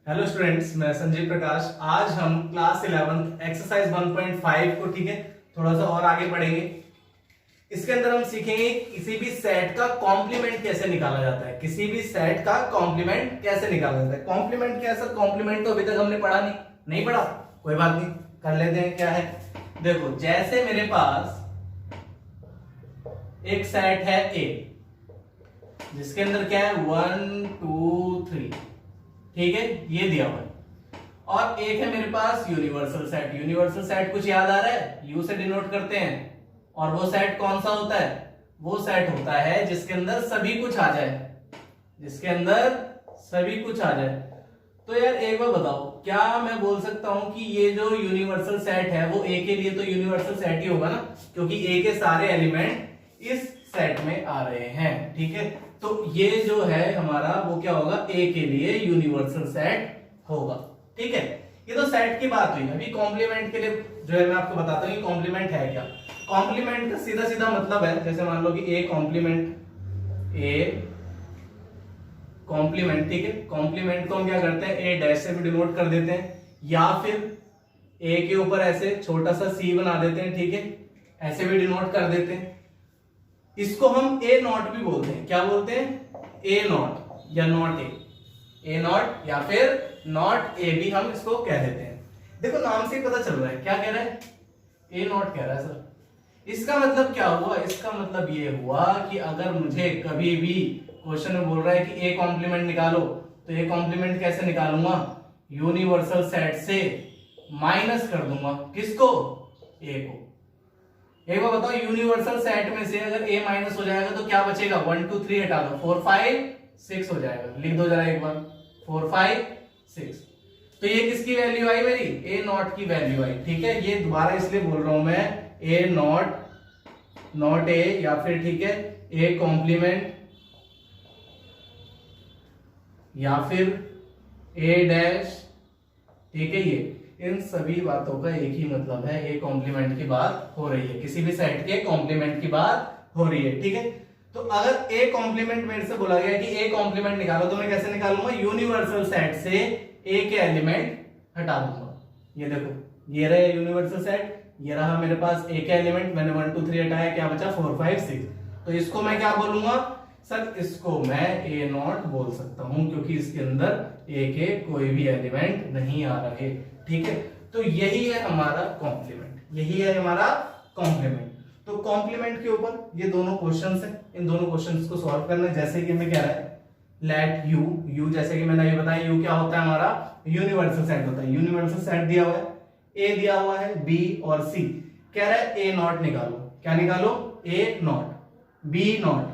Hello students, मैं संजीव प्रकाश। आज हम क्लास 11 एक्सरसाइज 1.5 को ठीक है थोड़ा सा और आगे बढ़ेंगे। इसके अंदर हम सीखेंगे किसी भी सेट का कॉम्प्लीमेंट कैसे निकाला जाता है। किसी भी सेट का कॉम्प्लीमेंट कैसे निकाला जाता है। कॉम्प्लीमेंट क्या है सर? कॉम्प्लीमेंट तो अभी तक हमने पढ़ा नहीं पढ़ा, कोई बात नहीं, कर लेते हैं। क्या है देखो, जैसे मेरे पास एक सेट है ए जिसके अंदर क्या है 1 2 3, ठीक है, ये दिया हुआ है। और एक है मेरे पास यूनिवर्सल सेट। यूनिवर्सल सेट कुछ याद आ रहा है? यू से डिनोट करते हैं। और वो सेट कौन सा होता है? वो सेट होता है जिसके अंदर सभी कुछ आ जाए, जिसके अंदर सभी कुछ आ जाए। तो यार एक बार बताओ, क्या मैं बोल सकता हूं कि ये जो यूनिवर्सल सेट है वो ए के लिए तो यूनिवर्सल सेट ही होगा ना, क्योंकि ए के सारे एलिमेंट इस सेट में आ रहे हैं। ठीक है, तो ये जो है हमारा वो क्या होगा? ए के लिए यूनिवर्सल सेट होगा। ठीक है, ये तो सेट की बात हुई। अभी कॉम्प्लीमेंट के लिए जो है मैं आपको बताता हूँ कि कॉम्प्लीमेंट है क्या। कॉम्प्लीमेंट का सीधा सीधा मतलब है, जैसे मान लो कि ए कॉम्प्लीमेंट, ठीक है। कॉम्प्लीमेंट को हम क्या करते हैं? ए डैश से भी डिनोट कर देते हैं, या फिर ए के ऊपर ऐसे छोटा सा सी बना देते हैं, ठीक है, ऐसे भी डिनोट कर देते हैं। इसको हम ए नॉट भी बोलते हैं। क्या बोलते हैं? ए नॉट या नॉट ए नॉट या फिर नॉट ए भी हम इसको कह देते हैं। देखो नाम से पता चल रहा है, क्या कह रहा है? ए नॉट कह रहा है सर। इसका मतलब क्या हुआ? इसका मतलब ये हुआ कि अगर मुझे कभी भी क्वेश्चन में बोल रहा है कि ए कॉम्प्लीमेंट निकालो, तो ए कॉम्प्लीमेंट कैसे निकालूंगा? यूनिवर्सल सेट से माइनस कर दूंगा। किसको? ए को। एक बार बताओ, यूनिवर्सल सेट में से अगर a माइनस हो जाएगा तो क्या बचेगा? 1 2 3 हटा दो, 4 5 6 हो जाएगा। लिख दो जरा एक बार, 4 5 6। तो ये किसकी वैल्यू आई? मेरी a नॉट की वैल्यू आई। ठीक है, ये दोबारा इसलिए बोल रहा हूं मैं, a नॉट a, या फिर ठीक है a कॉम्प्लीमेंट, या फिर a डैश। ठीक है, ये इन सभी बातों का एक ही मतलब है, ए कॉम्प्लीमेंट की बात हो रही है, किसी भी सेट के कॉम्प्लीमेंट की बात हो रही है। ठीक है, तो अगर ए कॉम्प्लीमेंट मेरे से बोला गया कि ए कॉम्प्लीमेंट निकालो, तो मैं कैसे निकालूंगा? यूनिवर्सल सेट से ए के एलिमेंट हटा दूंगा। ये देखो, ये रहा यूनिवर्सल सेट, ये रहा मेरे पास ए के एलिमेंट, मैंने 1 2 3 हटाया, क्या बचा? 4 5 6। तो इसको मैं क्या बोलूंगा सर? इसको मैं ए नॉट बोल सकता हूं, क्योंकि इसके अंदर ए के कोई भी एलिमेंट नहीं आ रहे। ठीक है, तो यही है हमारा कॉम्प्लीमेंट, यही है हमारा कॉम्प्लीमेंट। तो कॉम्प्लीमेंट के ऊपर ये दोनों क्वेश्चंस हैं, इन दोनों क्वेश्चंस को सॉल्व करना है। जैसे कि हमें क्या है, लेट यू, जैसे कि मैंने ये बताया, यू क्या होता है? हमारा यूनिवर्सल सेट होता है। यूनिवर्सल सेट दिया हुआ है, ए दिया हुआ है, बी और सी। कह रहा है ए नॉट निकालो। क्या निकालो? ए नॉट, बी नॉट।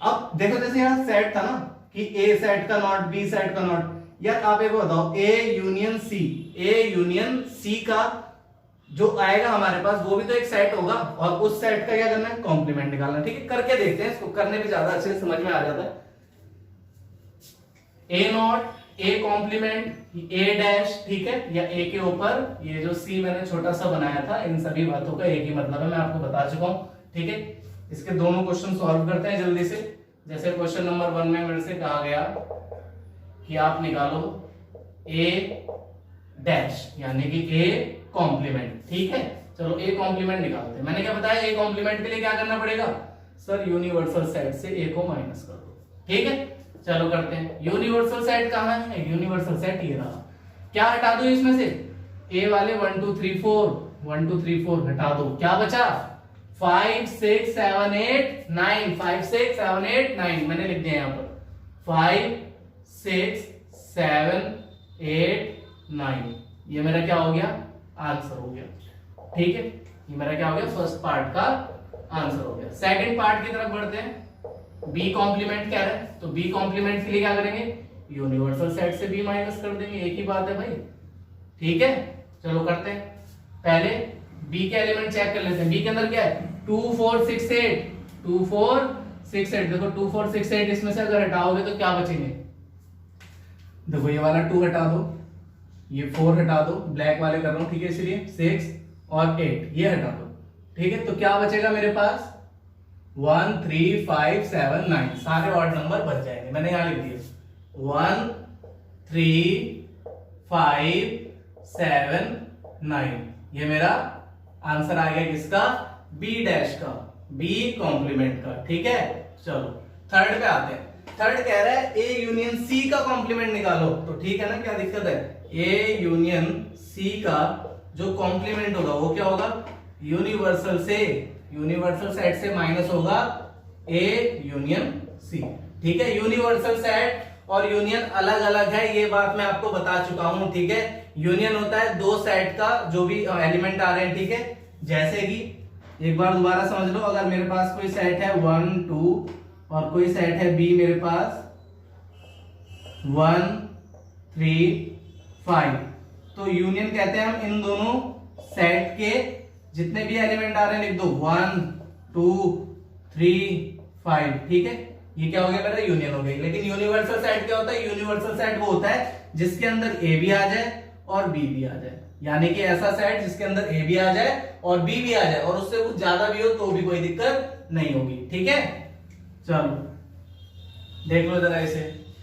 अब देखो, जैसे यहां सेट था ना कि ए सेट का नॉट, बी सेट का नॉट। यार आप एक बताओ, ए यूनियन सी का जो आएगा हमारे पास वो भी तो एक सेट होगा, और उस सेट का क्या करना है? कॉम्प्लीमेंट निकालना। ठीक है, करके देखते हैं इसको, करने में ज्यादा अच्छे से समझ में आ जाता है। A not, A complement, A dash, ठीक है, या ए के ऊपर ये जो सी मैंने छोटा सा बनाया था, इन सभी बातों का एक ही मतलब है, मैं आपको बता चुका हूं। ठीक है, इसके दोनों क्वेश्चन सॉल्व करते हैं जल्दी से। जैसे क्वेश्चन नंबर 1 में मेरे से कहा गया कि आप निकालो ए डैश, यानी कि ए कॉम्प्लीमेंट। ठीक है, चलो ए कॉम्प्लीमेंट निकालते हैं। मैंने क्या बताया? ए कॉम्प्लीमेंट के लिए क्या करना पड़ेगा सर? यूनिवर्सल सेट से ए को माइनस कर दो। ठीक है, चलो करते हैं। यूनिवर्सल सेट कहां है? यूनिवर्सल सेट ये रहा। क्या हटा दो इसमें से? ए वाले 1 2 3 4 हटा दो। क्या बचा? 5 6 7 8 9, 5 6 7 8 9 मैंने लिख दिया यहां पर। 5 6 7 8 9, ये मेरा क्या हो गया? आंसर हो गया। ठीक है, ये मेरा क्या हो गया? फर्स्ट पार्ट का आंसर हो गया। सेकंड पार्ट की तरफ बढ़ते हैं। बी कॉम्प्लीमेंट कह रहे हैं, तो बी कॉम्प्लीमेंट के लिए क्या करेंगे? यूनिवर्सल सेट से बी माइनस कर देंगे, एक ही बात है भाई। ठीक है, चलो करते हैं। पहले बी के एलिमेंट चेक कर लेते हैं। बी के अंदर क्या है? 2 4 6 8, 2 4 6 8। देखो 2 4 6 8, इसमें से अगर हटाओगे तो क्या बचेंगे? देखो ये वाला 2 हटा दो, ये 4 हटा दो, ब्लैक वाले कर रहा हूं, ठीक है, इसलिए 6 और 8 ये हटा दो। ठीक है, तो क्या बचेगा मेरे पास? 1 3 5 7 9, सारे ऑड नंबर बच जाएंगे। मैंने यहां लिख दिया 1 3 5 7 9। ये मेरा आंसर आ गया किसका, बी डैश का, बी कॉम्प्लीमेंट का। ठीक है, चलो थर्ड पे आते हैं। थर्ड कह रहा है ए यूनियन सी का कॉम्प्लीमेंट निकालो। तो ठीक है ना, क्या दिक्कत है, ए यूनियन सी का जो कॉम्प्लीमेंट होगा वो क्या होगा, यूनिवर्सल से, यूनिवर्सल सेट से माइनस होगा ए यूनियन सी। ठीक है, यूनिवर्सल सेट और यूनियन अलग अलग है, ये बात मैं आपको बता चुका हूं। ठीक है, यूनियन होता है दो सेट का जो भी एलिमेंट आ रहे हैं। ठीक है, जैसे कि एक बार दोबारा समझ लो, अगर मेरे पास कोई सेट है 1 2 और कोई सेट है बी मेरे पास 1 3 5, तो यूनियन कहते हैं हम इन दोनों सेट के जितने भी एलिमेंट आ रहे हैं लिख दो 1 2 3 5। ठीक है, ये क्या हो गया मेरा, यूनियन हो गई। लेकिन यूनिवर्सल सेट क्या होता है, यूनिवर्सल सेट वो होता है जिसके अंदर ए भी आ जाए और बी भी आ जाए, यानी कि ऐसा सेट जिसके अंदर ए भी आ जाए और बी भी आ जाए, और उससे कुछ ज्यादा भी हो तो भी कोई दिक्कत नहीं होगी। ठीक है, चलो देख लो जरा इसे,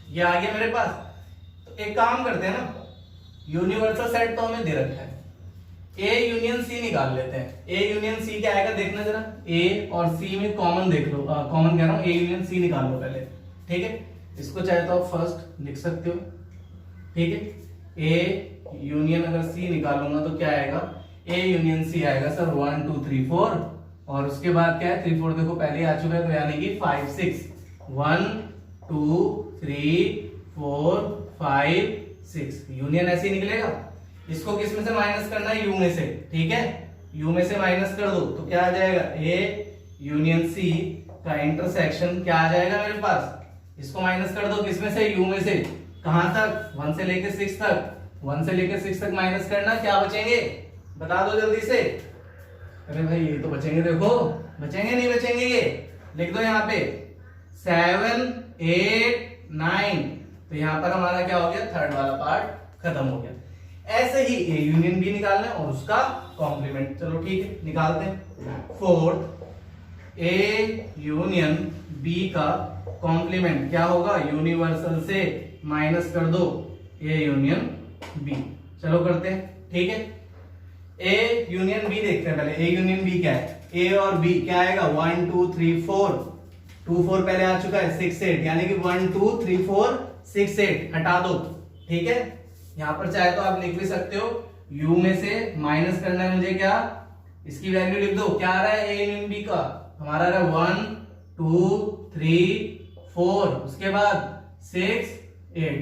ये आ गया मेरे पास। तो एक काम करते हैं ना, यूनिवर्सल सेट तो हमें दे रखा है, ए यूनियन सी निकाल लेते हैं। ए यूनियन सी क्या आएगा देखना जरा, ए और सी में कॉमन देख लो, कॉमन कह रहा हूं, ए यूनियन सी निकाल लो पहले। ठीक है, इसको चाहे तो आप फर्स्ट लिख सकते हो। ठीक है, ए यूनियन अगर सी निकालूंगा तो क्या आएगा, ए यूनियन सी आएगा सर 1 2 3 4, और उसके बाद क्या है 3 4 देखो पहले आ चुका है, तो यानी कि 5 6 1 2 3 4 5 6, यूनियन ऐसे ही निकलेगा। इसको किस में से माइनस करना है, यू में से। ठीक है, यू में से माइनस कर दो तो क्या आ जाएगा, ए यूनियन सी का इंटरसेक्शन क्या आ जाएगा मेरे पास, इसको माइनस कर दो किस में से, यू में से। कहां तक, 1 से लेकर 6 तक, 1 से लेकर 6 तक माइनस करना, क्या बचेंगे बता दो जल्दी से। अरे भाई ये तो बचेंगे, देखो बचेंगे नहीं बचेंगे, ये लिख दो यहाँ पे 7 8 9। तो यहाँ पर हमारा क्या हो गया, थर्ड वाला पार्ट खत्म हो गया। ऐसे ही ए यूनियन बी निकालना है और उसका कॉम्प्लीमेंट, चलो ठीक है निकालते हैं। फोर्थ, ए यूनियन बी का कॉम्प्लीमेंट क्या होगा, यूनिवर्सल से माइनस कर दो ए यूनियन बी। चलो करते हैं। ठीक है, ए यूनियन बी देखते हैं पहले। ए यूनियन बी क्या है, ए और बी क्या आएगा 1 2 3 4, 2 4 पहले आ चुका है, 6 8, यानी कि 1 2 3 4 6 8 हटा दो। ठीक है, यहां पर चाहे तो आप लिख भी सकते हो, u में से माइनस करना है मुझे, क्या इसकी वैल्यू लिख दो, क्या आ रहा है ए यूनियन बी का, हमारा आ रहा है 1 2 3 4, उसके बाद 6 8,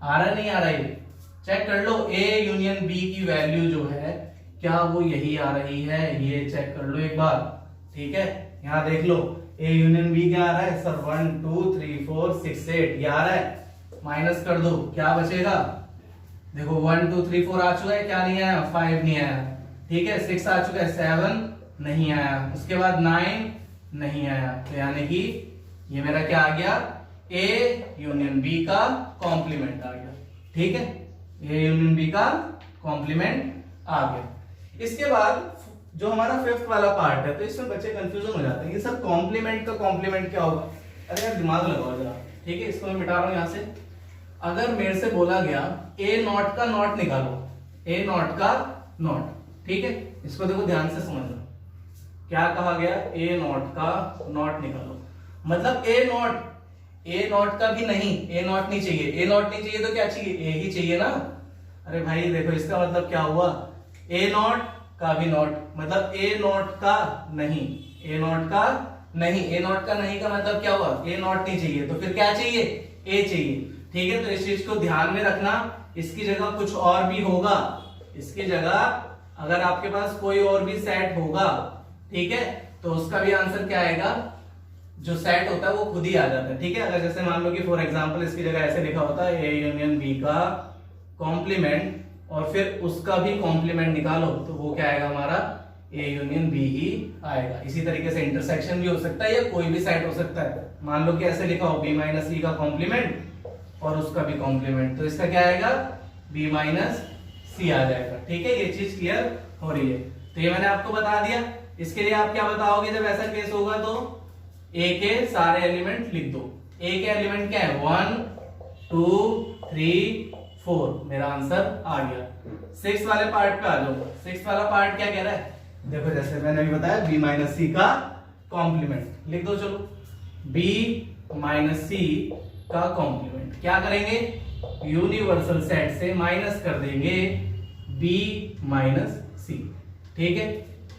आ रहा नहीं आ रहा, ये चेक कर लो। ए यूनियन बी की वैल्यू जो है क्या वो यही आ रही है, ये चेक कर लो एक बार। ठीक है, यहां देख लो ए यूनियन बी क्या आ रहा है सर 1 2 3 4 6 8, ये आ रहा है, माइनस कर दो क्या बचेगा, देखो 1 2 3 4 आ चुका है, क्या नहीं आया 5 नहीं आया। ठीक है, 6 आ चुका है, 7 नहीं आया, उसके बाद 9 नहीं आया, तो यानी कि ये मेरा क्या आ गया, ए यूनियन बी का कॉम्प्लीमेंट आ गया। ठीक है, ए यूनियन बी का कॉम्प्लीमेंट आ गया। इसके बाद जो हमारा फिफ्थ वाला पार्ट है, तो इसमें बच्चे कंफ्यूजन हो जाते हैं, ये सब कॉम्प्लीमेंट का कॉम्प्लीमेंट क्या होगा। अरे यार दिमाग लगाओ जरा। ठीक है, इसको मैं मिटा रहा हूं यहां से। अगर मेरे से बोला गया ए नॉट का नॉट निकालो, ए नॉट का नॉट, ठीक है, इसको देखो ध्यान से समझना, क्या कहा गया, ए नॉट का नॉट निकालो, मतलब ए नॉट का भी नहीं, ए नॉट नहीं चाहिए, ए नॉट नहीं चाहिए तो क्या चाहिए, ए ही चाहिए ना। अरे भाई देखो इसका मतलब क्या हुआ, ए नॉट का भी नॉट, मतलब ए नॉट का नहीं, ए नॉट का नहीं, ए नॉट का नहीं का मतलब क्या हुआ, ए नॉट नहीं चाहिए तो फिर क्या चाहिए, ए चाहिए। ठीक है, तो इस चीज को ध्यान में रखना, इसकी जगह कुछ और भी होगा, इसकी जगह अगर आपके पास कोई और भी सेट होगा, ठीक है, तो उसका भी आंसर क्या आएगा, जो सेट होता है वो खुद ही आ जाता है। ठीक है, अगर जैसे मान लो कि फॉर एग्जांपल इसकी जगह ऐसे लिखा होता है ए यूनियन बी का कॉम्प्लीमेंट और फिर उसका भी कॉम्प्लीमेंट निकालो, तो वो क्या आएगा हमारा, ए यूनियन बी ही आएगा। इसी तरीके से इंटरसेक्शन भी हो सकता है या कोई भी सेट हो सकता है, मान लो कि ऐसे लिखा हो बी माइनस सी का कॉम्प्लीमेंट और उसका भी कॉम्प्लीमेंट, तो इसका क्या आएगा, बी माइनस सी आ जाएगा। ठीक है, ये चीज क्लियर हो रही है। तो ये मैंने आपको बता दिया। इसके लिए आप क्या बताओगे जब ऐसा केस होगा, तो ए के सारे एलिमेंट लिख दो। ए के एलिमेंट क्या है, 1 2 3 4, मेरा आंसर आ गया। 6 वाले पार्ट पे आ जाओ। 6 वाला पार्ट क्या कह रहा है, देखो जैसे मैंने अभी बताया b माइनस सी का कॉम्प्लीमेंट लिख दो। चलो b माइनस सी का कॉम्प्लीमेंट क्या करेंगे, यूनिवर्सल सेट से माइनस कर देंगे b माइनस सी। ठीक है,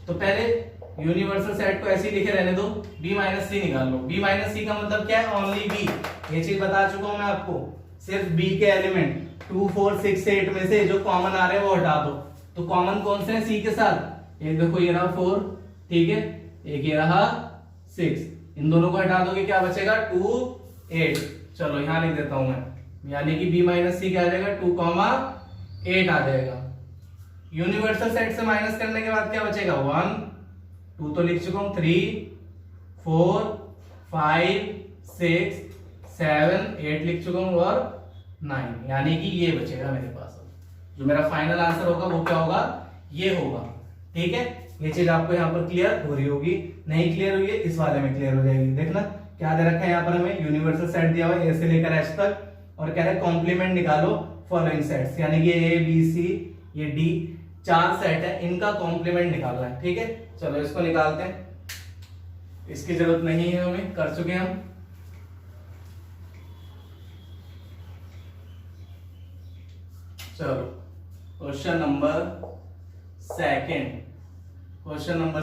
तो पहले यूनिवर्सल सेट को ऐसे ही लिखे रहने दो, b माइनस सी निकाल लो। b माइनस सी का मतलब क्या है, ओनली b। ये चीज बता चुका हूं मैं आपको, सिर्फ b के एलिमेंट 2 4 6 8 में से जो कॉमन आ रहे हैं वो हटा दो। तो कॉमन कौन से हैं c के साथ, एक देखो ये रहा 4, ठीक है, एक ये रहा 6, इन दोनों को हटा दोगे क्या बचेगा 2 8। चलो यहां लिख देता हूं मैं, यानी कि b माइनस सी क्या आ जाएगा 2 8 आ जाएगा। यूनिवर्सल सेट से माइनस करने के बाद क्या बचेगा 1 2 तो लिख चुका हूं, 3 4 5 6 7 8 लिख चुका हूं और 9, यानी कि ये बचेगा मेरे पास। जो मेरा फाइनल आंसर होगा वो क्या होगा, ये होगा। ठीक है, ये चीज आपको यहाँ पर क्लियर हो रही होगी, नहीं क्लियर हुई है इस वाले में क्लियर हो जाएगी। देखना क्या दे रखा है यहाँ पर, हमें यूनिवर्सल सेट दिया हुआ है ए से लेकर एच तक, और कह रहा है कॉम्प्लीमेंट निकालो फॉलोइंग सेट्स, यानी कि ए बी सी ये डी 4 सेट है, इनका कॉम्प्लीमेंट निकालना है। ठीक है, चलो इसको निकालते हैं, इसकी जरूरत नहीं है हमें, कर चुके हम। चलो क्वेश्चन नंबर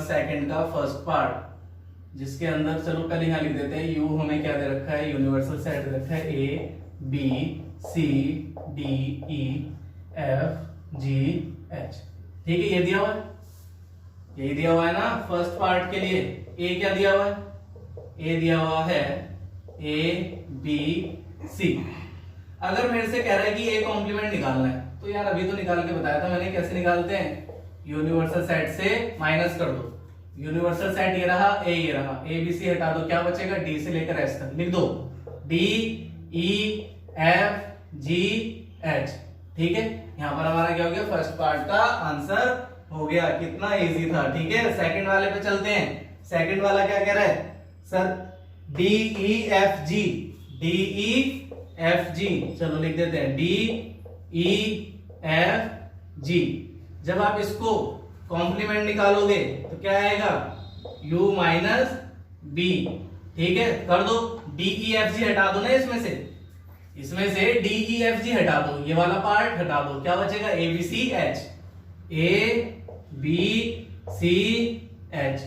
सेकंड का फर्स्ट पार्ट, जिसके अंदर चलो पहले यहां लिख देते हैं, यू हमें क्या दे रखा है, यूनिवर्सल सेट दे रखा है A B C D E F G H. ठीक है, ये दिया हुआ है, यही दिया हुआ है ना फर्स्ट पार्ट के लिए। ए क्या दिया हुआ है, ए दिया हुआ है ए बी सी। अगर मेरे से कह रहा है कि ए कॉम्प्लीमेंट निकालना है, तो यार अभी तो निकाल के बताया था मैंने कैसे निकालते हैं, यूनिवर्सल सेट से माइनस कर दो। यूनिवर्सल सेट ये रहा ए, ये रहा ए बी सी हटा दो, क्या बचेगा डी से लेकर एच तक लिख दो, D E F G H. ठीक है, यहां पर हमारा क्या हो गया, फर्स्ट पार्ट का आंसर हो गया। कितना इजी था। ठीक है, सेकंड वाले पे चलते हैं। सेकंड वाला क्या कह रहा है सर, डी ई एफ जी, डी ई एफ जी, चलो लिख देते हैं डी ई एफ जी। जब आप इसको कॉम्प्लीमेंट निकालोगे तो क्या आएगा, u माइनस बी। ठीक है, कर दो, डी ई एफ जी हटा दो ना इसमें से डी ई एफ जी हटा दो, ये वाला पार्ट हटा दो, क्या बचेगा A B C H, A B C H.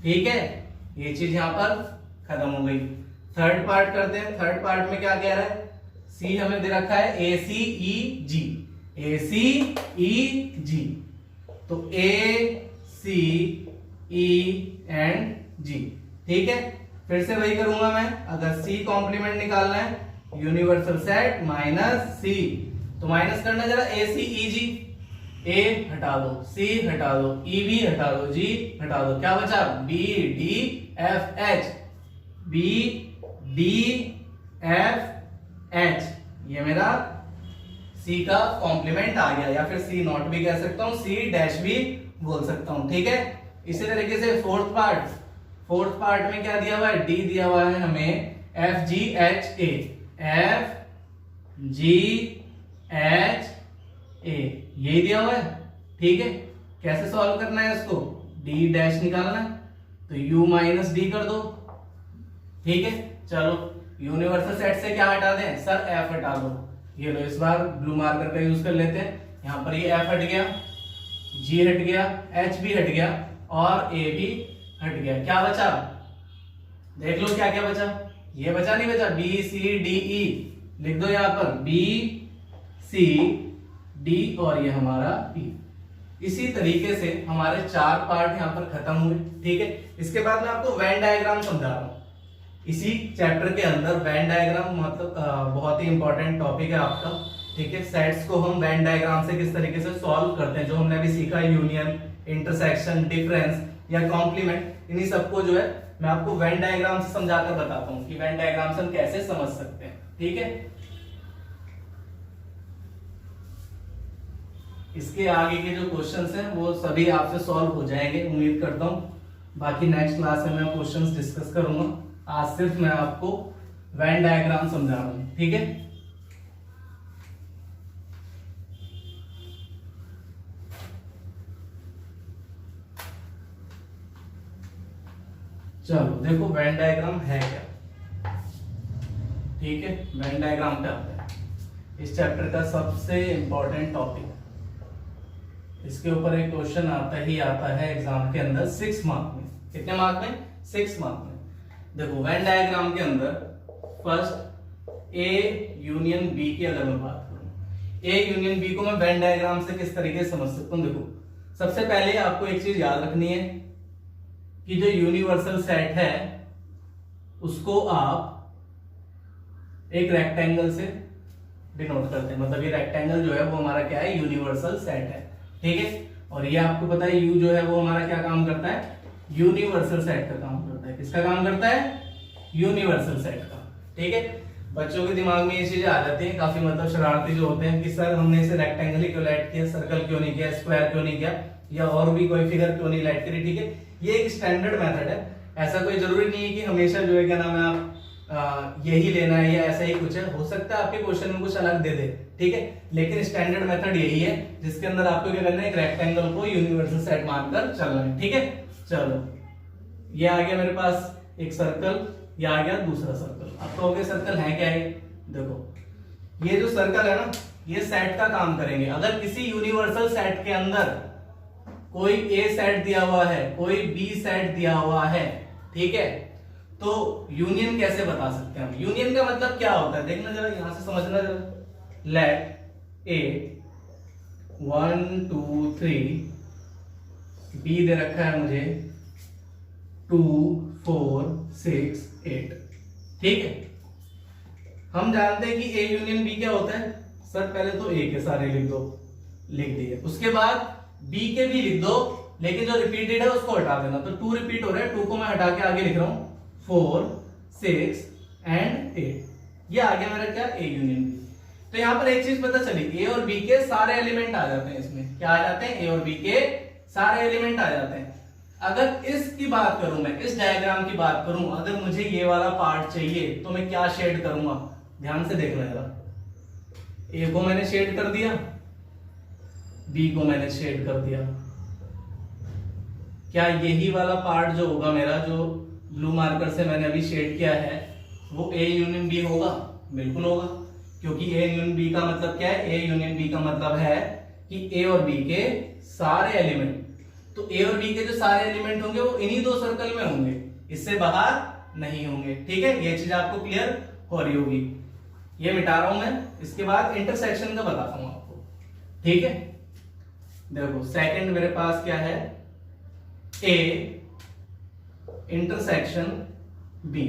ठीक है, ये चीज यहां पर खत्म हो गई। थर्ड पार्ट करते हैं। थर्ड पार्ट में क्या कह रहा है, सी हमें दे रखा है ए सी ई जी, ए सी ई जी, तो ए सी ई एंड जी। ठीक है, फिर से वही करूंगा मैं, अगर सी कॉम्प्लीमेंट निकालना है, यूनिवर्सल सेट माइनस सी, तो माइनस करना जरा ए सी ई जी, ए हटा दो, सी हटा दो, ई बी हटा दो, जी हटा दो, क्या बचा B D F H, B D F H, ये मेरा सी का कॉम्प्लीमेंट आ गया, या फिर सी नॉट भी कह सकता हूं, सी डैश भी बोल सकता हूं। ठीक है, इसी तरीके से फोर्थ पार्ट में क्या दिया हुआ है, डी दिया हुआ है हमें F G H A, F G H A, यही दिया हुआ है। ठीक है, कैसे सॉल्व करना है इसको, डी डैश निकालना है, तो u माइनस डी कर दो। ठीक है, चलो यूनिवर्सल सेट से क्या हटा दें सर, f हटा दो। ये लो, इस बार ब्लू मार्कर का यूज कर लेते हैं, यहां पर ये f हट गया, g हट गया, h भी हट गया और a भी हट गया। क्या बचा, देख लो क्या क्या बचा, ये बचा नहीं बचा, b c d e लिख दो यहां पर, b c d और ये हमारा e। इसी तरीके से हमारे 4 पार्ट यहां पर खत्म हुए। ठीक है, इसके बाद मैं आपको वेन डायग्राम समझा रहा हूं। इसी चैप्टर के अंदर वेन डायग्राम मतलब बहुत ही इंपॉर्टेंट टॉपिक है आपका। ठीक है, सेट्स को हम वेन डायग्राम से किस तरीके से सॉल्व करते हैं, जो हमने अभी सीखा, यूनियन, इंटरसेक्शन, डिफरेंस या कॉम्प्लीमेंट, इन्हीं सबको जो है मैं आपको वेन डायग्राम से समझाकर बताता हूं कि वेन डायग्राम से हम कैसे समझ सकते हैं। ठीक है, इसके आगे के जो क्वेश्चंस हैं वो सभी आपसे सॉल्व हो जाएंगे, उम्मीद करता हूं। बाकी नेक्स्ट क्लास में मैं क्वेश्चंस डिस्कस करूंगा, आज सिर्फ मैं आपको वेन डायग्राम समझा रहा हूं। ठीक है, चलो देखो वेन डायग्राम है क्या, ठीक है। वेन डायग्राम पे आता है इस चैप्टर का सबसे इंपॉर्टेंट टॉपिक। इसके ऊपर एक क्वेश्चन आता है एग्जाम के अंदर 6 मार्क में। कितने मार्क में? 6 मार्क में। देखो वेन डायग्राम के अंदर फर्स्ट ए यूनियन बी की अगर मैं बात करूं, ए यूनियन बी को मैं वेन डायग्राम से किस तरीके से समझ सकता हूं। देखो सबसे पहले आपको एक चीज याद रखनी है कि जो यूनिवर्सल सेट है उसको आप एक रेक्टेंगल से डिनोट करते हैं। मतलब ये रेक्टेंगल जो है वो हमारा क्या है? यूनिवर्सल सेट है, ठीक है। और ये आपको पता है यू जो है वो हमारा क्या काम करता है? यूनिवर्सल सेट का काम करता है। किसका काम करता है? यूनिवर्सल सेट का, ठीक है। बच्चों के दिमाग में ये चीजें आ जाती हैं, काफी मतलब शरारती जो होते हैं कि सर हमने इसे रेक्टेंगल ही क्यों लाइट किया, सर्कल क्यों नहीं किया, स्क्वायर क्यों नहीं किया, या और भी कोई फिगर क्यों नहीं लाइट करी, ठीक है। ये एक स्टैंडर्ड मेथड है। ऐसा कोई जरूरी नहीं है कि हमेशा जो है क्या नाम है आप यही लेना है या ऐसा ही कुछ है। हो सकता है आपके क्वेश्चन में कुछ अलग दे दे, ठीक है, लेकिन स्टैंडर्ड मेथड यही है जिसके अंदर आपको क्या करना है? एक रेक्टेंगल को यूनिवर्सल सेट मानकर चलना है, ठीक है। चलो ये आ गया मेरे पास एक सर्कल, ये आ गया दूसरा सर्कल। अब कहोगे सर्कल है क्या है? देखो ये जो सर्कल है ना ये सेट का काम करेंगे। अगर किसी यूनिवर्सल सेट के अंदर कोई ए सेट दिया हुआ है, कोई बी सेट दिया हुआ है, ठीक है, तो यूनियन कैसे बता सकते हैं हम? यूनियन का मतलब क्या होता है? देखना जरा, यहां से समझना जरा। लेट ए 1 2 3, बी दे रखा है मुझे 2 4 6 8, ठीक है। हम जानते हैं कि ए यूनियन बी क्या होता है? सर पहले तो ए के सारे लिख दो, लिख दिए। उसके बाद बी के भी लिख दो, लेकिन जो रिपीटेड है उसको हटा देना। तो 2 रिपीट हो रहा है, 2 को मैं हटा के आगे लिख रहा हूं 4 6 एंड 8। ये आ गया मेरा क्या? A union B. तो यहां पर एक चीज पता चली, ए और बी के सारे एलिमेंट आ जाते हैं इसमें। क्या आ जाते हैं? ए और बी के सारे एलिमेंट आ जाते हैं। अगर इसकी बात करूं, मैं इस डायग्राम की बात करूं, अगर मुझे ये वाला पार्ट चाहिए तो मैं क्या शेड करूंगा? ध्यान से देखना जरा। ए को मैंने शेड कर दिया, बी को मैंने शेड कर दिया। क्या यही वाला पार्ट जो होगा मेरा, जो ब्लू मार्कर से मैंने अभी शेड किया है, वो ए यूनियन बी होगा? बिल्कुल होगा, क्योंकि ए यूनियन बी का मतलब क्या है? ए यूनियन बी का मतलब है कि ए और बी के सारे एलिमेंट, तो ए और बी के जो सारे एलिमेंट होंगे वो इन्हीं 2 सर्कल में होंगे, इससे बाहर नहीं होंगे, ठीक है। ये चीज आपको क्लियर हो रही होगी। ये मिटा रहा हूं मैं। इसके बाद इंटरसेक्शन का बताता हूं आपको, ठीक है। देखो सेकंड मेरे पास क्या है? A intersection B.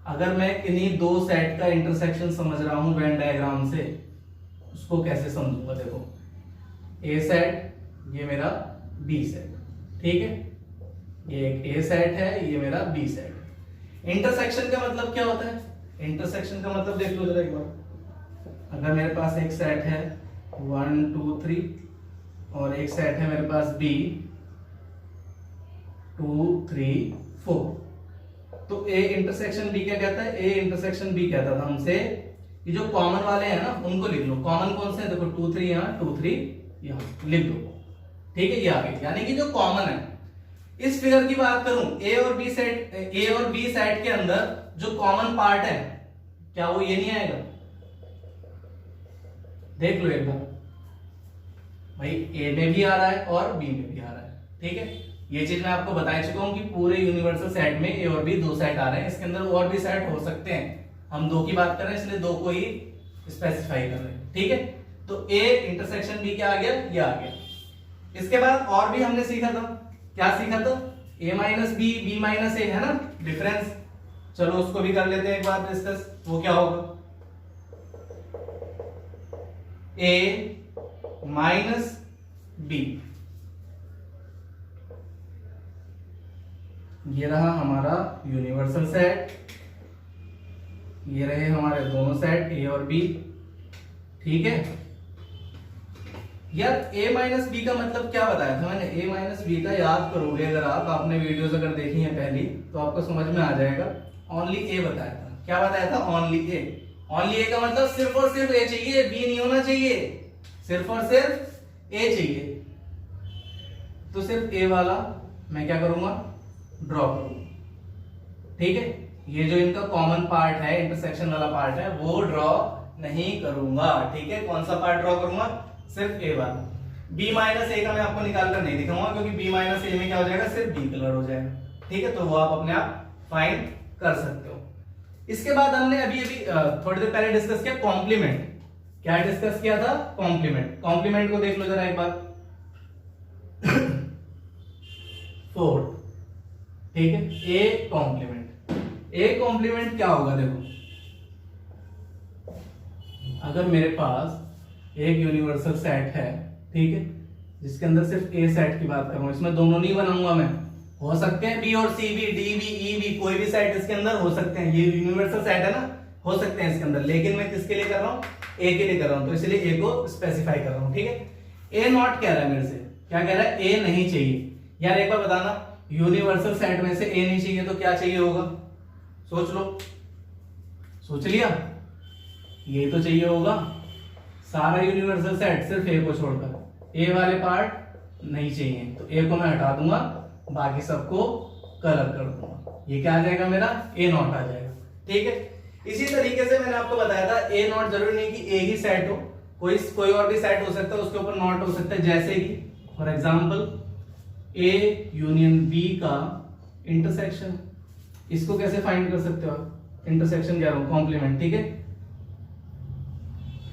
अगर मैं इन्हीं 2 सेट का इंटरसेक्शन समझ रहा हूं वेन डायग्राम से, उसको कैसे समझूंगा? देखो ए सेट, ये मेरा बी सेट, ठीक है। ये एक ए सेट है, ये मेरा बी सेट है। इंटरसेक्शन का मतलब क्या होता है? इंटरसेक्शन का मतलब देख लो जरा एक बार। अगर मेरे पास एक सेट है 1 2 3 और एक सेट है मेरे पास बी 2 3 4, तो ए इंटरसेक्शन बी क्या कहता है? ए इंटरसेक्शन बी कहता था हमसे कि जो कॉमन वाले हैं ना उनको लिख लो। कॉमन कौन से हैं? देखो 2 3 यहां, 2 3 यहां, लिख दो, ठीक है। ये आ गई, यानी कि जो कॉमन है। इस फिगर की बात करूं, ए और बी सेट, ए और बी सेट के अंदर जो कॉमन पार्ट है, क्या वो ये नहीं आएगा? देख लो एक बार भाई, ए में भी आ रहा है और बी में भी आ रहा है, ठीक है। ये चीज मैं आपको बता चुका हूं कि पूरे यूनिवर्सल सेट में ए और बी 2 सेट आ रहे हैं। इसके अंदर और भी सेट हो सकते हैं, हम 2 की बात कर रहे हैं इसलिए 2 को ही स्पेसिफाई कर रहे हैं, ठीक है। तो ए इंटरसेक्शन बी क्या आ गया? ये आ गया। इसके बाद और भी हमने सीखा था, क्या सीखा था? a minus B, B minus A, है ना डिफरेंस। चलो उसको भी कर लेते हैं एक बार डिस्कस। वो क्या होगा? a माइनस बी, ये रहा हमारा यूनिवर्सल सेट, ये रहे हमारे दोनों सेट ए और बी, ठीक है। यार a माइनस बी का मतलब क्या बताया था मैंने? a माइनस बी का याद करोगे अगर आप, आपने वीडियोस अगर देखी है पहली तो आपको समझ में आ जाएगा। ओनली a बताया था। क्या बताया था? Only a। ओनली a का मतलब सिर्फ और सिर्फ a चाहिए, b नहीं होना चाहिए, सिर्फ और सिर्फ a चाहिए। तो सिर्फ a वाला मैं क्या करूंगा? ड्रॉ करूंगा। ठीक है, ये जो इनका कॉमन पार्ट है, इंटरसेक्शन वाला पार्ट है, वो ड्रॉ नहीं करूंगा। ठीक है, कौन सा पार्ट ड्रॉ करूंगा? सिर्फ ए वाला। बी माइनस ए का मैं आपको निकाल कर नहीं दिखाऊंगा, क्योंकि बी माइनस ए में क्या हो जाएगा? सिर्फ बी कलर हो जाएगा। ठीक है, तो वो आप अपने आप फाइंड कर सकते हो। इसके बाद हमने अभी अभी थोड़ी देर पहले डिस्कस किया कॉम्प्लीमेंट। क्या डिस्कस किया था? कॉम्प्लीमेंट। कॉम्प्लीमेंट को देख लो जरा एक बार। 4, ठीक है, ए कॉम्प्लीमेंट। ए कॉम्प्लीमेंट क्या होगा? देखो, अगर मेरे पास एक यूनिवर्सल सेट है, ठीक है, जिसके अंदर सिर्फ ए सेट की बात करूं, इसमें दोनों नहीं बनाऊंगा मैं, हो सकते हैं बी और सी भी, डी भी, ई भी, कोई भी सेट इसके अंदर हो सकते हैं। ये यूनिवर्सल सेट है ना, हो सकते हैं इसके अंदर, लेकिन मैं किसके लिए कर रहा हूं? ए के लिए कर रहा हूं, तो इसलिए ए को स्पेसिफाई कर रहा हूं। ठीक है, ए नॉट कह रहा है मेरे से, क्या कह रहा है? ए नहीं चाहिए। यार एक बार बताना, यूनिवर्सल सेट में से ए नहीं चाहिए तो क्या चाहिए होगा? सोच लो, सोच लिया? ये तो चाहिए होगा सारा यूनिवर्सल सेट सिर्फ ए को छोड़कर, ए वाले पार्ट नहीं चाहिए, तो ए को मैं हटा दूंगा, बाकी सबको कलर कर दूंगा। ये क्या आ जाएगा मेरा? ए नॉट आ जाएगा। ठीक है, इसी तरीके से मैंने आपको बताया था ए नॉट जरूरी नहीं कि ए ही सेट हो, कोई और भी सेट हो सकता है, उसके ऊपर नॉट हो सकता है। जैसे कि for example A union B का इंटरसेक्शन, इसको कैसे फाइंड कर सकते हो? इंटरसेक्शन कह रहा हूं, कॉम्प्लीमेंट। ठीक है,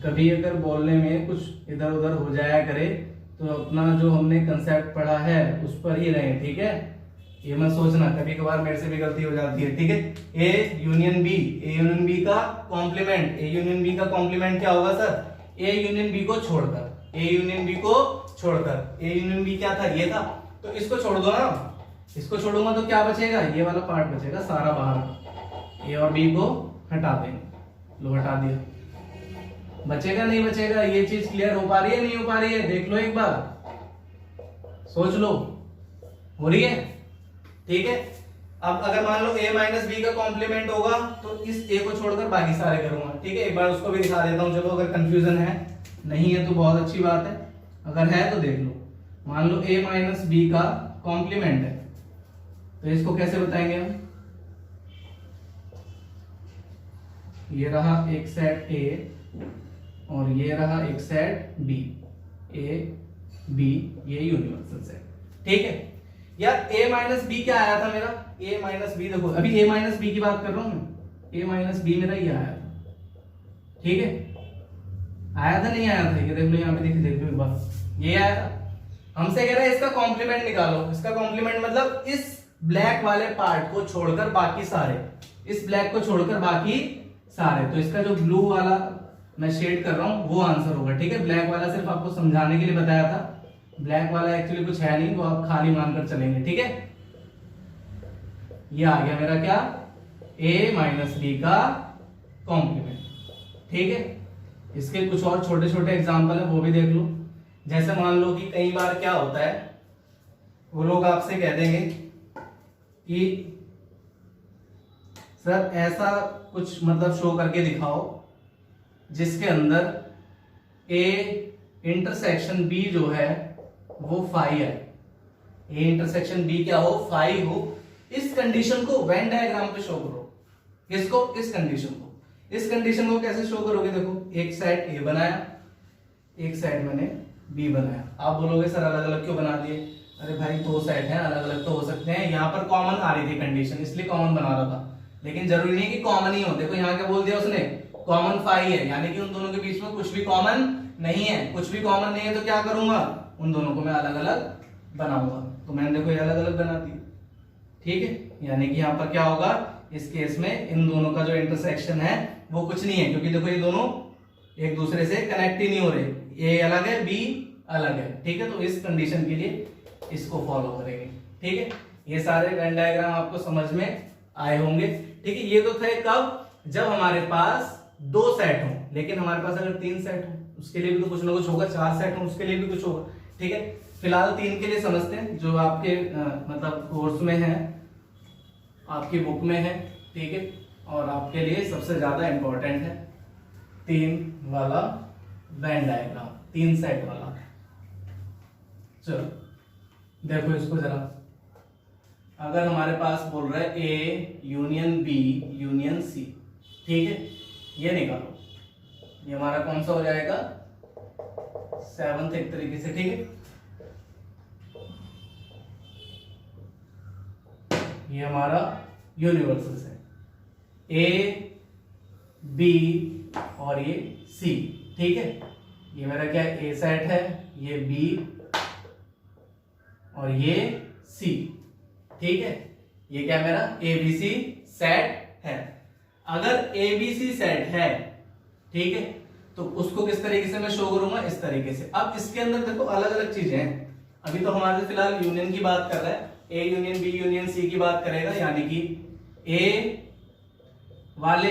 कभी अगर बोलने में कुछ इधर उधर हो जाया करे तो अपना जो हमने कंसेप्ट पढ़ा है उस पर ही रहे। ठीक है, ये मत सोचना, कभी कभार मेरे से भी गलती हो जाती है। ठीक है, A union B, A union B का कॉम्प्लीमेंट, ए यूनियन बी का कॉम्प्लीमेंट क्या होगा सर? ए यूनियन बी को छोड़कर, ए यूनियन बी को छोड़कर, ए यूनियन बी क्या था? ये था, तो इसको छोड़ दो ना, इसको छोड़ूंगा तो क्या बचेगा? ये वाला पार्ट बचेगा सारा बाहर, ए और बी को हटा देंगे। लो हटा दिया, बचेगा नहीं बचेगा? ये चीज क्लियर हो पा रही है नहीं हो पा रही है? देख लो एक बार, सोच लो, हो रही है? ठीक है, अब अगर मान लो a माइनस बी का कॉम्प्लीमेंट होगा तो इस a को छोड़कर बाकी सारे करूंगा। ठीक है, एक बार उसको भी दिखा देता हूं, चलो, अगर कंफ्यूजन है, नहीं है तो बहुत अच्छी बात है, अगर है तो देख लो। मान लो a माइनस बी का कॉम्प्लीमेंट है, तो इसको कैसे बताएंगे हम? ये रहा एक सेट a और ये रहा एक सेट बी, ए बी, ये यूनिवर्सल सेट। ठीक है, यार a माइनस बी क्या आया था मेरा? a माइनस बी, देखो अभी a माइनस बी की बात कर रहा हूं मैं, a माइनस बी मेरा ये आया था। ठीक है, आया था नहीं आया था? ये देख लो, यहाँ पे देख लो एक बार, ये आया था। हमसे कह रहा है इसका कॉम्प्लीमेंट निकालो। इसका कॉम्प्लीमेंट मतलब इस ब्लैक वाले पार्ट को छोड़कर बाकी सारे, इस ब्लैक को छोड़कर बाकी सारे, तो इसका जो ब्लू वाला मैं शेड कर रहा हूं वो आंसर होगा। ठीक है, ब्लैक वाला सिर्फ आपको समझाने के लिए बताया था, ब्लैक वाला एक्चुअली कुछ है नहीं, वो आप खाली मानकर चलेंगे। ठीक है, ये आ गया मेरा क्या? a माइनस बी का कॉम्प्लीमेंट। ठीक है, इसके कुछ और छोटे छोटे एग्जांपल है, वो भी देख लो। जैसे मान लो कि कई बार क्या होता है, वो लोग आपसे कह देंगे कि सर ऐसा कुछ मतलब शो करके दिखाओ जिसके अंदर a इंटरसेक्शन b जो है वो फाई है, a इंटरसेक्शन b क्या हो? फाई हो। इस कंडीशन को वेन डायग्राम पे शो करो। किसको? इस कंडीशन को। इस कंडीशन को कैसे शो करोगे? देखो, एक साइड a बनाया, एक साइड मैंने b बनाया। आप बोलोगे सर अलग अलग क्यों बना दिए? अरे भाई, दो साइड हैं, अलग अलग तो हो सकते हैं। यहाँ पर कॉमन आ रही थी कंडीशन, इसलिए कॉमन बना रहा था, लेकिन जरूरी नहीं कि कॉमन ही हो। देखो यहाँ क्या बोल दिया उसने? कॉमन फाई है, यानी कि उन दोनों के बीच में कुछ भी कॉमन नहीं है। कुछ भी कॉमन नहीं है तो क्या करूंगा? उन दोनों को मैं अलग अलग बनाऊंगा। तो मैंने देखो ये अलग अलग बना दी। ठीक है, यानी कि यहाँ पर क्या होगा? इस केस में इन दोनों का जो इंटरसेक्शन है वो कुछ नहीं है, क्योंकि देखो ये दोनों एक दूसरे से कनेक्ट ही नहीं हो रहे। ए अलग है, बी अलग है। ठीक है, तो इस कंडीशन के लिए इसको फॉलो करेंगे। ठीक है, ये सारे वेन डायग्राम आपको समझ में आए होंगे। ठीक है, ये तो थे कब? जब हमारे पास दो सेट हो, लेकिन हमारे पास अगर तीन सेट हो उसके लिए भी तो कुछ ना कुछ होगा, चार सेट हो उसके लिए भी कुछ होगा। ठीक है, फिलहाल तीन के लिए समझते हैं, जो आपके मतलब कोर्स में है, आपकी बुक में है। ठीक है, और आपके लिए सबसे ज्यादा इंपॉर्टेंट है तीन वाला वेन डायग्राम, तीन सेट वाला। चलो देखो इसको जरा, अगर हमारे पास बोल रहा है A union B union C, ठीक है, ये निकालो, ये हमारा कौन सा हो जाएगा 7th एक तरीके से, ठीक है। ये हमारा यूनिवर्सल्स है, ए बी और ये सी, ठीक है। ये मेरा क्या है, ए सेट है, ये बी और ये सी, ठीक है। ये क्या मेरा एबीसी सेट है। अगर एबीसी सेट है, ठीक है, तो उसको किस तरीके से मैं शो करूंगा, इस तरीके से। अब इसके अंदर देखो अलग अलग चीजें हैं, अभी तो हमारे फिलहाल यूनियन की बात कर रहा है, A union B union C की बात करेगा, यानी कि ए वाले,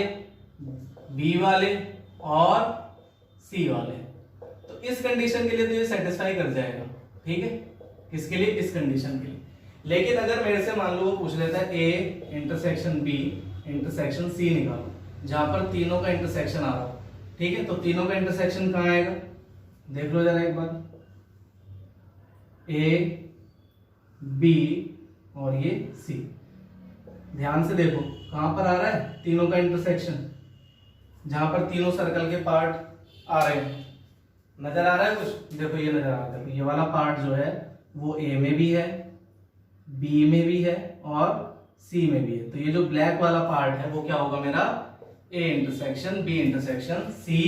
बी वाले और सी वाले। तो इस कंडीशन के लिए तो ये सेटिस्फाई कर जाएगा, ठीक है। किसके लिए, इस कंडीशन के लिए। लेकिन अगर मेरे से मान लो वो पूछ लेता है A intersection B intersection C निकालो, जहां पर तीनों का इंटरसेक्शन आ रहा हो, ठीक है, तो तीनों का इंटरसेक्शन कहां आएगा, देख लो जरा एक बार, ए बी और ये सी। ध्यान से देखो कहां पर आ रहा है तीनों का इंटरसेक्शन, जहां पर तीनों सर्कल के पार्ट आ रहे हैं। नजर आ रहा है कुछ, देखो ये नजर आ रहा है, ये वाला पार्ट जो है वो ए में भी है, बी में भी है और सी में भी है। तो ये जो ब्लैक वाला पार्ट है वो क्या होगा मेरा, A intersection B intersection C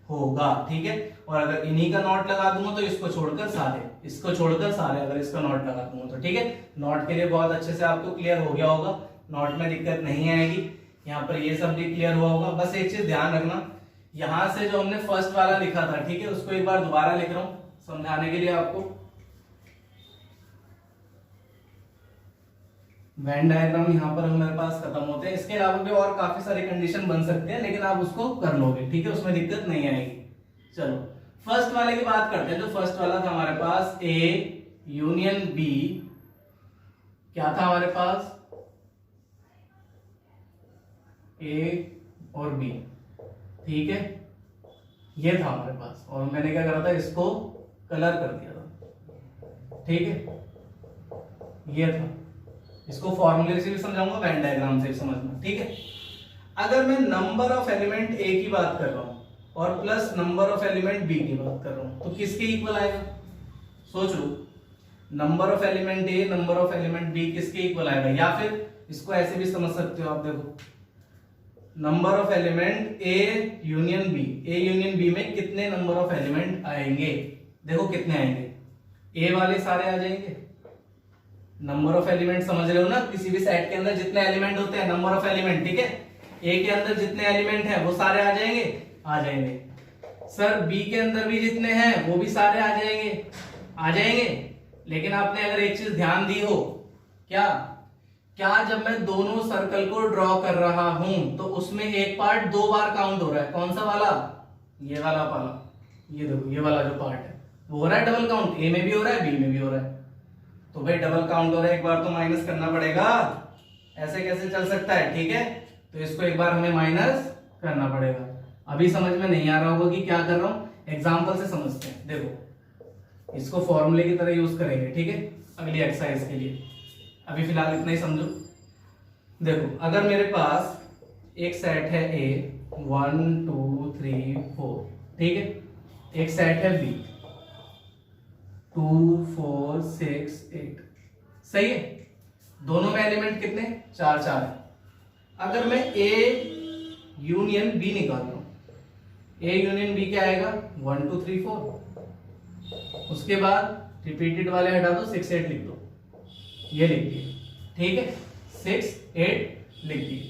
होगा, ठीक है। और अगर इन्हीं का नॉट लगा दूंगा तो इसको छोड़कर सारे, इसको छोड़कर सारे अगर इसका नॉट लगा दूंगा तो, ठीक है। नॉट के लिए बहुत अच्छे से आपको क्लियर हो गया होगा, नॉट में दिक्कत नहीं आएगी। यहाँ पर ये सब भी क्लियर हुआ होगा। बस एक चीज ध्यान रखना, यहां से जो हमने फर्स्ट वाला लिखा था, ठीक है, उसको एक बार दोबारा लिख रहा हूं समझाने के लिए आपको। वेन डायग्राम यहाँ पर हमारे पास खत्म होते हैं। इसके अलावा भी और काफी सारे कंडीशन बन सकते हैं, लेकिन आप उसको कर लोगे, ठीक है, उसमें दिक्कत नहीं आएगी। चलो फर्स्ट वाले की बात करते हैं। जो फर्स्ट वाला था हमारे पास ए यूनियन बी, क्या था हमारे पास, ए और बी, ठीक है, ये था हमारे पास। और मैंने क्या करा था, इसको कलर कर दिया था, ठीक है, ये था। इसको फॉर्मूले से भी समझाऊंगा, वेन डायग्राम से भी समझना, ठीक है। अगर मैं नंबर ऑफ एलिमेंट ए की बात कर रहा हूं और plus number of element B की बात कर रहा हूं, तो किसके इक्वल आएगा, सोच लो। Number of element A number of element B किसके इक्वल आएगा, या फिर इसको ऐसे भी समझ सकते हो आप, देखो number of element A union B, A union B में कितने नंबर ऑफ एलिमेंट आएंगे, देखो कितने आएंगे, ए वाले सारे आ जाएंगे। नंबर ऑफ एलिमेंट समझ रहे हो ना, किसी भी सेट के अंदर जितने एलिमेंट होते हैं, नंबर ऑफ एलिमेंट, ठीक है, ए के अंदर जितने एलिमेंट हैं वो सारे आ जाएंगे, आ जाएंगे। सर बी के अंदर भी जितने हैं वो भी सारे आ जाएंगे, आ जाएंगे। लेकिन आपने अगर एक चीज ध्यान दी हो, क्या क्या जब मैं दोनों सर्कल को ड्रॉ कर रहा हूं तो उसमें एक पार्ट 2 बार काउंट हो रहा है, कौन सा वाला, ये वाला वाला, ये देखो ये वाला जो पार्ट है वो हो रहा है डबल काउंट, ए में भी हो रहा है बी में भी हो रहा है। तो भाई डबल काउंट हो रहा है, एक बार तो माइनस करना पड़ेगा, ऐसे कैसे चल सकता है, ठीक है। तो इसको एक बार हमें माइनस करना पड़ेगा। अभी समझ में नहीं आ रहा होगा कि क्या कर रहा हूं, एग्जांपल से समझते हैं। देखो इसको फॉर्मूले की तरह यूज करेंगे, ठीक है, अगली एक्सरसाइज के लिए। अभी फिलहाल इतना ही समझो। देखो अगर मेरे पास एक सेट है ए 1 2 3 4, ठीक है, एक सेट है बी 2 4 6 8, सही है। दोनों में एलिमेंट कितने, 4 4 है। अगर मैं ए यूनियन बी निकाल रहा हूं, ए यूनियन बी क्या आएगा 1 2 3 4, उसके बाद रिपीटेड वाले हटा दो, 6 8 लिख दो, ये लिख दिए, ठीक है, 6 8 लिख दिए।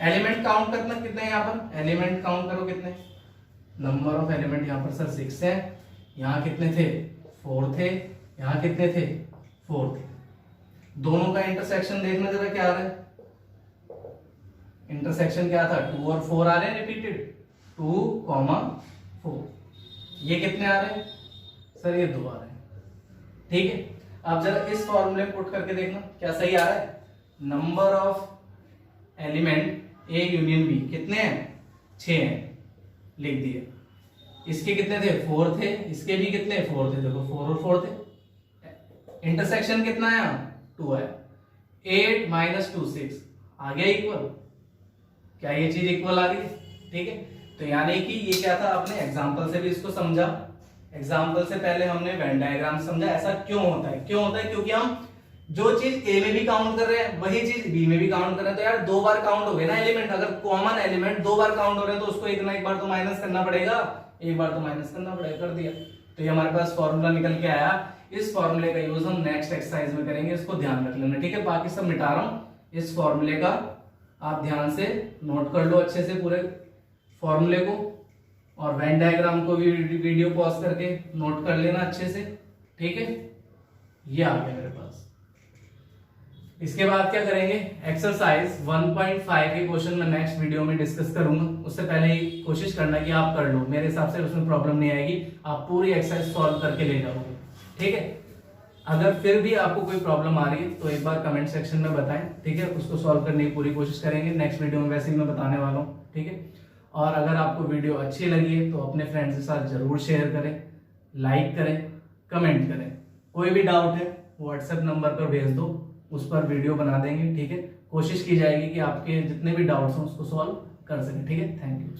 एलिमेंट काउंट करना कितने हैं यहाँ पर, एलिमेंट काउंट करो कितने, नंबर ऑफ एलिमेंट यहाँ पर सर 6 है, यहाँ कितने थे 4 थे, यहाँ कितने थे 4 थे। दोनों का इंटरसेक्शन देखना जरा क्या आ रहा है, इंटरसेक्शन क्या था 2 और 4 आ रहे हैं रिपीटेड, 2, 4। ये कितने आ रहे हैं सर, ये 2 आ रहे हैं, ठीक है। अब जरा इस फॉर्मूले में पुट करके देखना क्या सही आ रहा है। Number of element A union B कितने हैं, 6 हैं, लिख दिए। इसके कितने थे 4 थे, इसके भी कितने 4 थे, देखो 4 और 4 थे। इंटरसेक्शन कितना है 2 है, 8 माइनस 2 6 आ गया इक्वल। क्या ये चीज इक्वल आ रही है? ठीक है, तो यानी कि ये क्या था, आपने एग्जांपल से भी इसको समझा, एग्जांपल से पहले हमने वेन डायग्राम समझा। ऐसा क्यों होता है? क्यों होता है? क्योंकि हम जो चीज ए में भी काउंट कर रहे हैं वही चीज बी में भी काउंट कर रहे हैं, तो यार दो बार काउंट हो गए ना एलिमेंट। अगर कॉमन एलिमेंट दो बार काउंट हो रहे हैं तो उसको एक ना एक बार तो माइनस करना पड़ेगा, एक बार तो माइनस करना पड़ेगा, कर दिया। तो ये हमारे पास फॉर्मूला निकल के आया। इस फॉर्मूले का यूज हम नेक्स्ट एक्सरसाइज में करेंगे, इसको ध्यान रख लेना। ठीक है, बाकी सब मिटा रहा हूं, इस फॉर्मूले का आप ध्यान से नोट कर लो अच्छे से पूरे फॉर्मूले को, और वेन डायग्राम को भी वीडियो पॉज करके नोट कर लेना अच्छे से। ठीक है, ये आ गया मेरे पास। इसके बाद क्या करेंगे, एक्सरसाइज 1.5 के क्वेश्चन में नेक्स्ट वीडियो में डिस्कस करूंगा। उससे पहले ही कोशिश करना कि आप कर लो, मेरे हिसाब से उसमें प्रॉब्लम नहीं आएगी, आप पूरी एक्सरसाइज सॉल्व करके ले जाओगे। ठीक है, अगर फिर भी आपको कोई प्रॉब्लम आ रही है तो एक बार कमेंट सेक्शन में बताएं। ठीक है, उसको सॉल्व करने की पूरी कोशिश करेंगे नेक्स्ट वीडियो में, वैसे ही मैं बताने वाला हूँ। ठीक है, और अगर आपको वीडियो अच्छी लगी है तो अपने फ्रेंड्स के साथ जरूर शेयर करें, लाइक करें, कमेंट करें। कोई भी डाउट है व्हाट्सएप नंबर पर भेज दो, उस पर वीडियो बना देंगे। ठीक है, कोशिश की जाएगी कि आपके जितने भी डाउट्स हैं उसको सॉल्व कर सकें। ठीक है, थैंक यू।